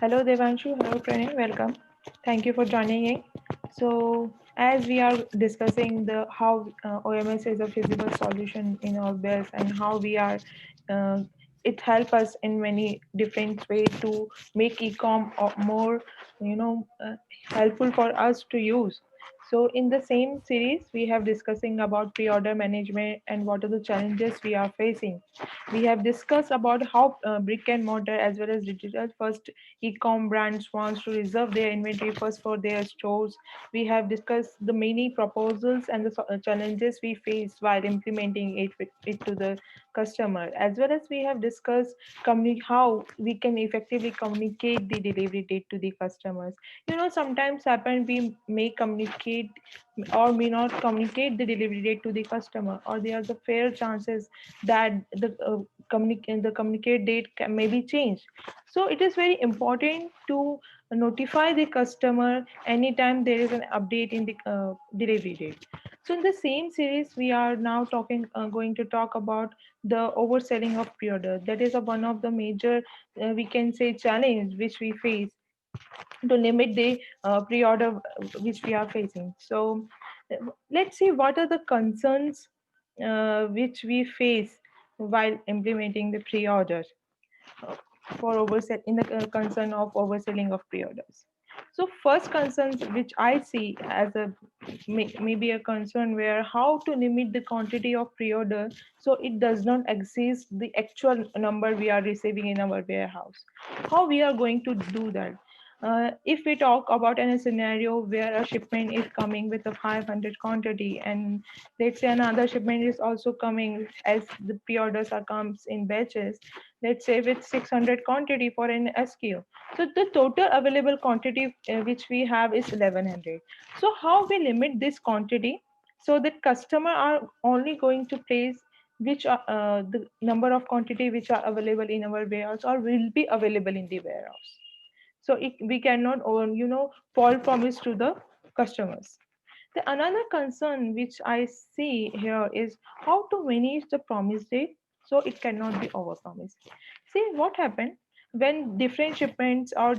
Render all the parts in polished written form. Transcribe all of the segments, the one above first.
Hello Devanshu, hello Pranay, welcome. Thank you for joining in. So, as we are discussing the how OMS is a feasible solution in our bills and how we are, uh, it help us in many different ways to make ecom more, you know, helpful for us to use. So, in the same series, we have discussing about pre-order management and what are the challenges we are facing. We have discussed about how brick and mortar as well as digital first e-com brands wants to reserve their inventory first for their stores. We have discussed the many proposals and the challenges we face while implementing it to the customer, as well as we have discussed how we can effectively communicate the delivery date to the customers. Sometimes happen we may communicate or may not communicate the delivery date to the customer, or there are the fair chances that the communicate date may be changed. So it is very important to notify the customer anytime there is an update in the delivery date. So in the same series, we are now going to talk about the overselling of pre-order. That is one of the major, we can say, challenge which we face to limit the pre-order which we are facing. So let's see what are the concerns which we face while implementing the pre-order uh, for oversell in the concern of overselling of pre-orders. So first concerns which I see as a maybe a concern where how to limit the quantity of pre-order so it does not exceed the actual number we are receiving in our warehouse. How we are going to do that? If we talk about in a scenario where a shipment is coming with a 500 quantity, and let's say another shipment is also coming as the pre-orders are comes in batches, let's say with 600 quantity for an SKU. So the total available quantity which we have is 1100. So how we limit this quantity so that customer are only going to place which are the number of quantity which are available in our warehouse or will be available in the warehouse. So we cannot fall promise to the customers. The another concern which I see here is how to manage the promise date so it cannot be overpromised. See what happened when different shipments or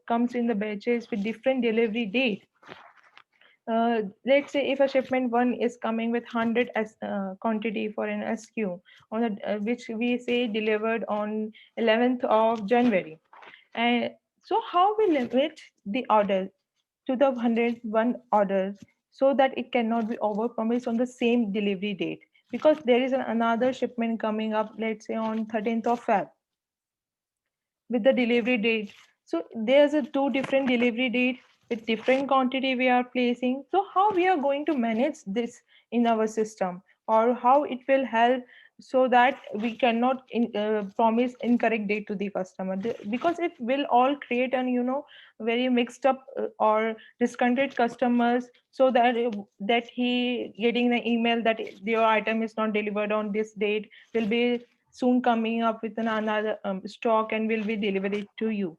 comes in the batches with different delivery date. Let's say if a shipment one is coming with 100 quantity for an SKU on which we say delivered on 11th of January, and so how we limit the order to the 101 orders so that it cannot be overpromised on the same delivery date, because there is another shipment coming up, let's say on 13th of Feb with the delivery date. So there's a two different delivery date with different quantity we are placing. So how we are going to manage this in our system, or how it will help so that we cannot promise incorrect date to the customer. Because it will all create an very mixed up or discontented customers, so that that he getting the email that your item is not delivered on this date, will be soon coming up with another stock and will be delivered to you.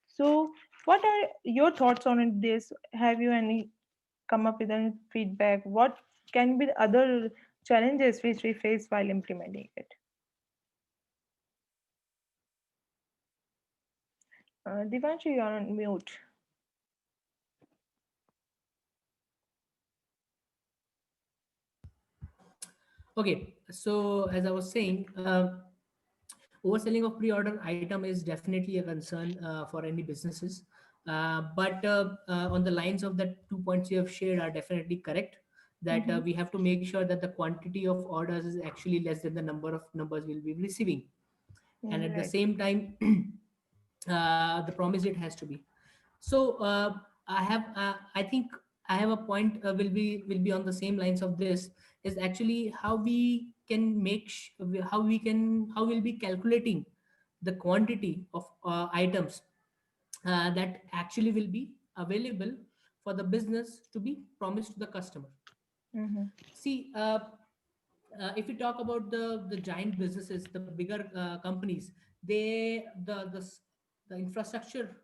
So what are your thoughts on this? Have you any come up with any feedback? What can be the other challenges which we face while implementing it? Divanshu, you're on mute. Okay, so as I was saying, overselling of pre-order item is definitely a concern for any businesses. But on the lines of the 2 points you have shared are definitely correct. That Mm-hmm. we have to make sure that the quantity of orders is actually less than the number of numbers we'll be receiving, and at the Right. same time, the promise it has to be. So I think I have a point will be on the same lines of this, is actually how we can how we'll be calculating the quantity of items that actually will be available for the business to be promised to the customer. Mm-hmm. See, if we talk about the giant businesses, the bigger companies, the infrastructure,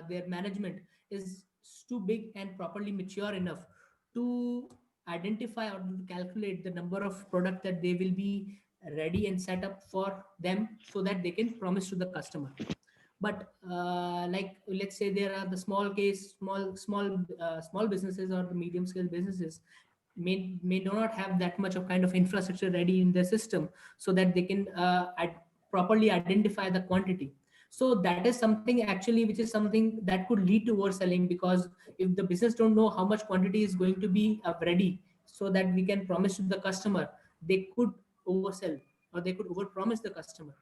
their management is too big and properly mature enough to identify or to calculate the number of product that they will be ready and set up for them, so that they can promise to the customer. But like, let's say there are the small case, small businesses or the medium scale businesses may do not have that much of kind of infrastructure ready in their system, so that they can properly identify the quantity. So that is something actually which is something that could lead to overselling, because if the business don't know how much quantity is going to be ready, so that we can promise to the customer, they could oversell, or they could overpromise the customer.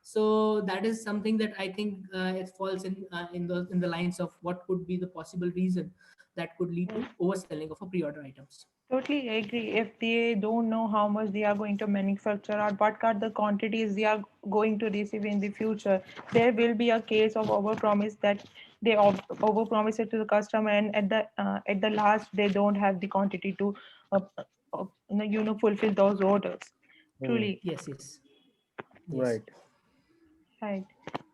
So that is something that I think it falls in the lines of what could be the possible reason that could lead to overselling of a pre-order items. Totally agree. If they don't know how much they are going to manufacture or what are the quantities they are going to receive in the future, there will be a case of overpromise that they overpromise it to the customer, and at the last they don't have the quantity to fulfill those orders. Hmm. Truly, Yes, yes, yes. Right. right.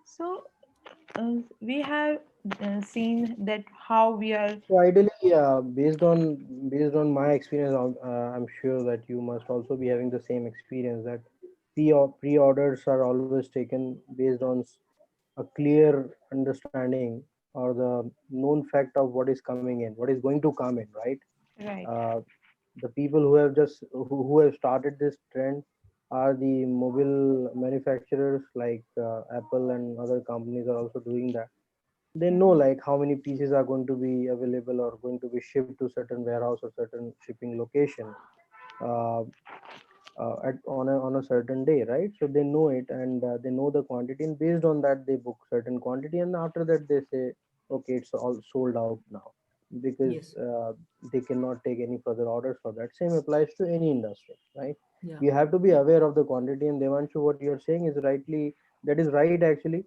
So we have seen that how we are. So ideally, based on my experience, I'm sure that you must also be having the same experience, that pre-orders are always taken based on a clear understanding or the known fact of what is coming in, what is going to come in, right? Right. Uh, the people who have started this trend are the mobile manufacturers like Apple and other companies are also doing that. They know Mhm. like how many pieces are going to be available or going to be shipped to certain warehouse or certain shipping location, uh, on a certain day, right? So they know it, and they know the quantity, and based on that they book certain quantity, and after that they say, okay, it's all sold out now, because Yes. they cannot take any further orders for that. Same applies to any industry, right? Yeah. You have to be aware of the quantity, and Devanshu, what you're saying is rightly, that is right actually.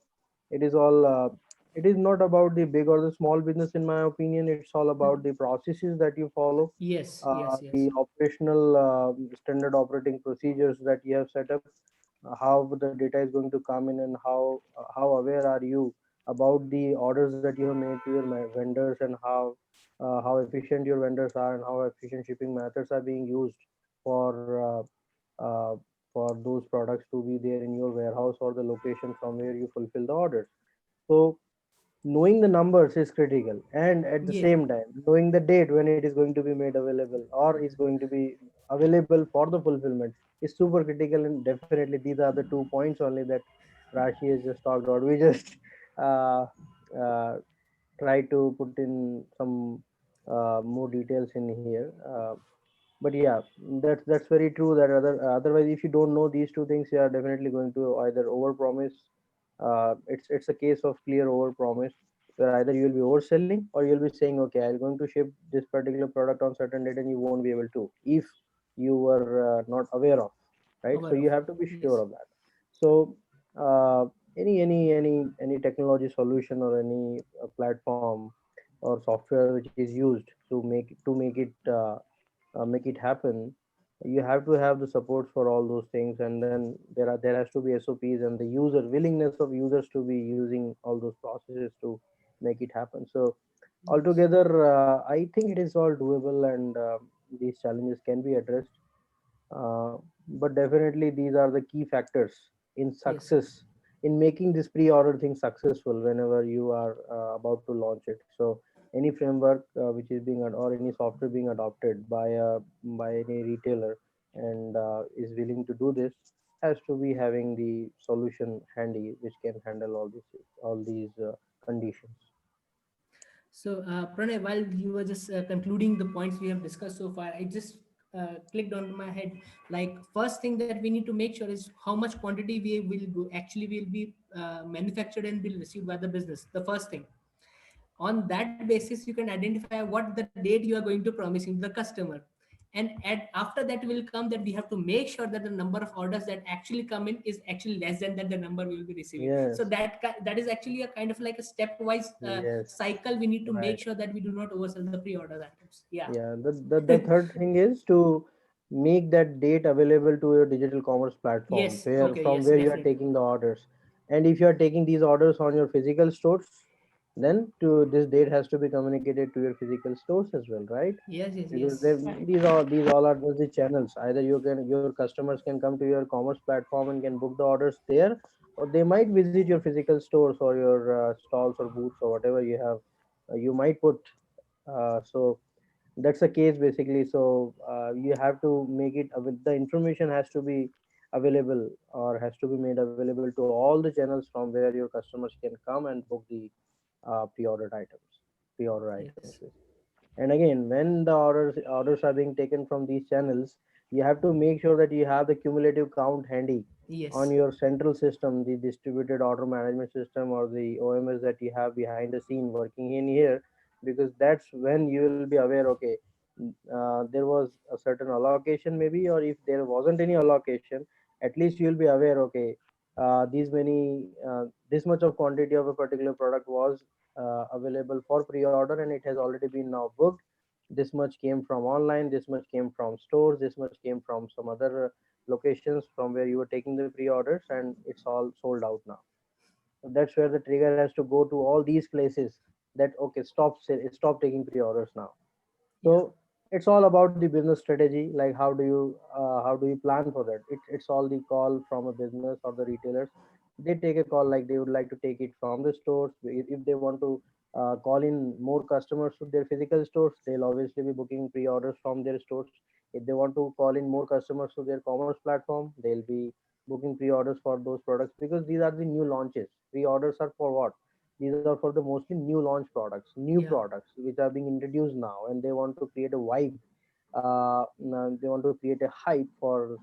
It is all it is not about the big or the small business, in my opinion. It's all about the processes that you follow, Yes, yes, yes. the operational standard operating procedures that you have set up, how the data is going to come in, and how aware are you about the orders that you have made to your vendors, and how efficient your vendors are, and how efficient shipping methods are being used for uh, for those products to be there in your warehouse or the location from where you fulfill the orders. So knowing the numbers is critical, and at the Yeah. same time knowing the date when it is going to be made available or is going to be available for the fulfillment is super critical. And definitely these are the 2 points only that Rashi has just talked about. We just uh, uh, try to put in some more details in here, but yeah, that's very true, that otherwise if you don't know these two things, you are definitely going to either over promise. It's a case of clear over promise, where either you will be overselling or you'll be saying, okay, I'm going to ship this particular product on certain date, and you won't be able to if you were not aware of, right? So Aware you of. have to be sure Yes. of that. So uh, any technology solution or any platform or software which is used to make it happen, you have to have the support for all those things, and then there has to be SOPs and the user willingness of users to be using all those processes to make it happen. So Yes. altogether, I think it is all doable, and these challenges can be addressed. uh, but definitely these are the key factors in Yes. success, in making this pre-order thing successful whenever you are about to launch it. So any framework which is or any software being adopted by any retailer, and is willing to do this, has to be having the solution handy which can handle all these conditions. So, Pranay, while you were just concluding the points we have discussed so far, I just clicked onto my head. Like, first thing that we need to make sure is how much quantity we actually will be manufactured and will received by the business. The first thing. On that basis, you can identify what the date you are going to promising the customer, and after that will come that we have to make sure that the number of orders that actually come in is actually less than that the number we will be receiving. So Yes, that is actually a kind of like a stepwise yes, cycle we need to make right. sure that we do not oversell the pre-order items. Yeah. Yeah, the third thing is to make that date available to your digital commerce platform, Yes. where Okay. from Yes, where you are definitely. taking the orders. And if you are taking these orders on your physical stores, then to this date has to be communicated to your physical stores as well, right? Yes, yes, Because yes. Right. these all are just the channels. Either your customers can come to your commerce platform and can book the orders there, or they might visit your physical stores or your stalls or booths or whatever you have, you might put. So that's the case basically. So you have to make it the information has to be available or has to be made available to all the channels from where your customers can come and book the pre-ordered items, pre-order items. Yes, And again, when the orders are being taken from these channels, you have to make sure that you have the cumulative count handy on yes, your central system, the distributed order management system or the OMS that you have behind the scene working in here, because that's when you will be aware. Okay, there was a certain allocation maybe, or if there wasn't any allocation, at least you'll be aware. Okay, this much of quantity of a particular product was available for pre-order and it has already been now booked. This much came from online, this much came from stores, this much came from some other locations from where you were taking the pre-orders, and it's all sold out now. So that's where the trigger has to go to all these places, that okay, stop taking pre-orders now. yeah, So it's all about the business strategy, like how do you plan for that. It's all the call from a business or the retailers. They take a call, like they would like to take it from the stores. If they want to call in more customers to their physical stores, they'll obviously be booking pre-orders from their stores. If they want to call in more customers to their commerce platform, they'll be booking pre-orders for those products, because these are the new launches. Pre-orders are for what? These are for the mostly new launch products, new yeah, products which are being introduced now, and they want to create a vibe. They want to create a hype for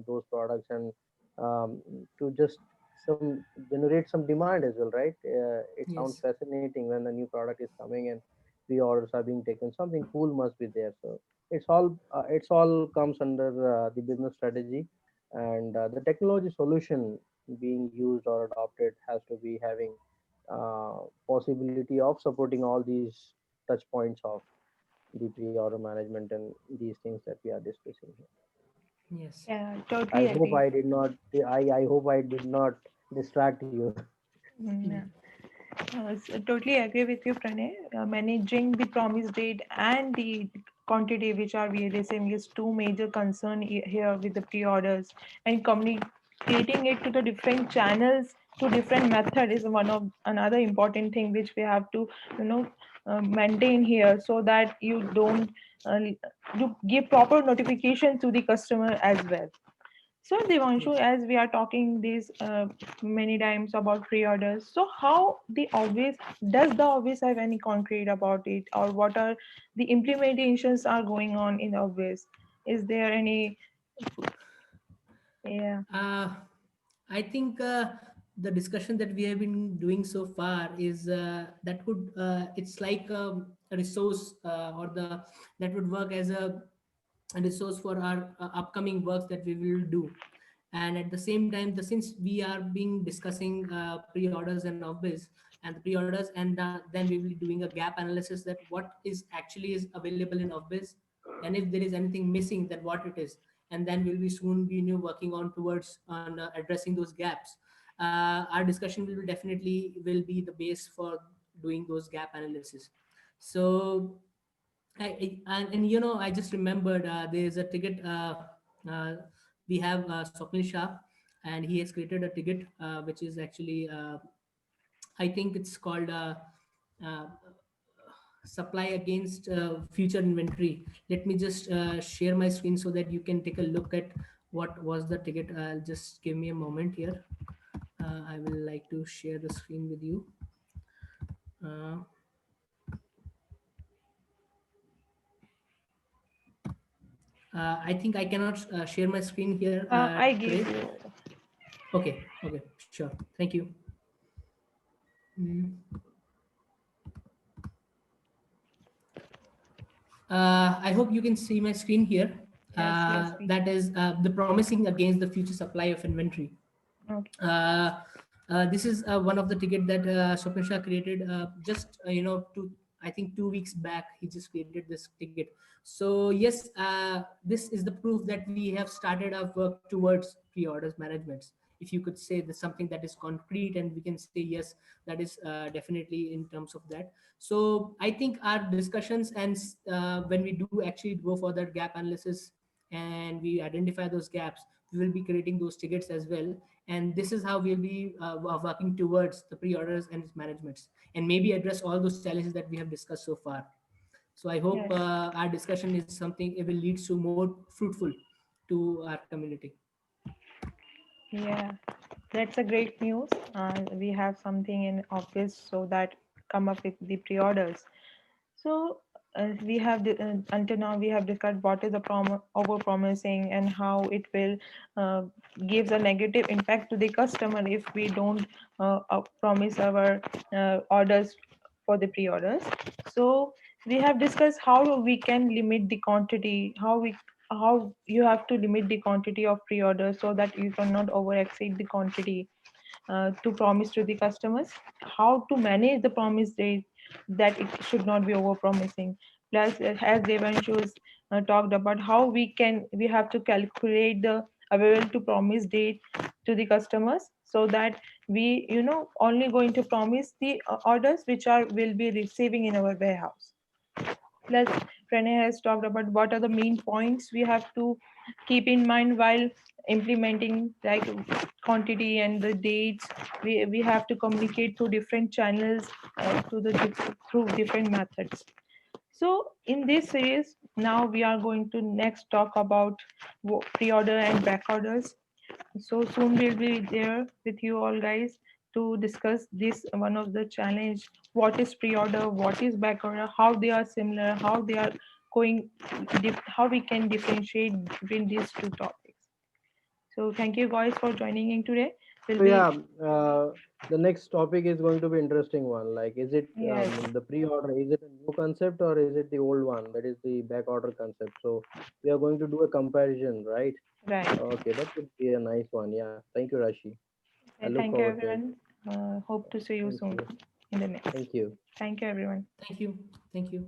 those products, and to just some generate some demand as well, right? It sounds yes, fascinating when a new product is coming and pre-orders are being taken. Something cool must be there. So it's all comes under the business strategy, and the technology solution being used or adopted has to be having possibility of supporting all these touch points of the pre-order management and these things that we are discussing here. yes. Yeah, I totally hope agree. I did not. I hope I did not distract you. Yeah. Totally agree with you, Pranay. Managing the promise date and the quantity which are VLSM is two major concern here with the pre-orders, and communicating it to the different channels to different method is one of another important thing which we have to, you know, maintain here, so that you don't you give proper notification to the customer as well. So Devanshu, Yes. as we are talking these many times about pre-orders, so how the always does the always have any concrete about it, or what are the implementations are going on in always? Is there any? Yeah. Uh, I think the discussion that we have been doing so far is that would it's like a resource or the that would work as a resource for our upcoming works that we will do. And at the same time, since we are being discussing pre-orders and obvious and the pre-orders, and then we will be doing a gap analysis that what is actually is available in obvious, and if there is anything missing, then what it is, and then we'll be soon be working on towards on addressing those gaps. Our discussion will be definitely will be the base for doing those gap analysis. So and I just remembered there's a ticket we have Swapnil Shah, and he has created a ticket which is actually I think it's called uh, supply against future inventory. Let me just share my screen so that you can take a look at what was the ticket. Just give me a moment here. I will like to share the screen with you. Uh, I think I cannot share my screen here I today. give you. Okay, okay, sure. Thank you. Mm. I hope you can see my screen here. Yes, yes, we That can. is the promising against the future supply of inventory. Okay. Uh, this is one of the ticket that Swapnil Shah created just I think 2 weeks back. He just created this ticket. So yes, this is the proof that we have started our work towards pre-orders management. if you could say there's something that is concrete and we can say yes, that is definitely in terms of that. So I think our discussions and when we do actually go for that gap analysis and we identify those gaps, we will be creating those tickets as well. And this is how we'll be working towards the pre-orders and its managements, and maybe address all those challenges that we have discussed so far. So I hope Yes. our discussion is something, it will lead to more fruitful to our community. Yeah, that's a great news. We have something in office so that come up with the pre-orders. So we have until now we have discussed what is the over promising and how it will uh, gives a negative impact to the customer if we don't promise our orders for the pre-orders. So we have discussed how we can limit the quantity, how you have to limit the quantity of pre-orders so that you cannot over exceed the quantity to promise to the customers, how to manage the promise date, that it should not be over promising. Plus, as Devanshu talked about, how we have to calculate the available to promise date to the customers so that we only going to promise the orders which are will be receiving in our warehouse. Plus, Pranay has talked about what are the main points we have to keep in mind while implementing, like quantity and the dates. We have to communicate through different channels, through different methods. So in this series, now we are going to next talk about pre-order and back orders. So soon we'll be there with you all guys to discuss this one of the challenge. What is pre-order? What is back order? How they are similar? How they are going? How we can differentiate between these two topics. So thank you guys for joining in today. We'll So be yeah, the next topic is going to be interesting one. Like, is it yes, the pre-order? Is it a new concept or is it the old one? That is the back order concept. So we are going to do a comparison, right? right. Okay, that would be a nice one. Yeah. Thank you, Rashi. I Okay, look thank you forward to it. everyone. Hope to see you Thank soon you. in the next. Thank you. Thank you everyone. Thank you. Thank you.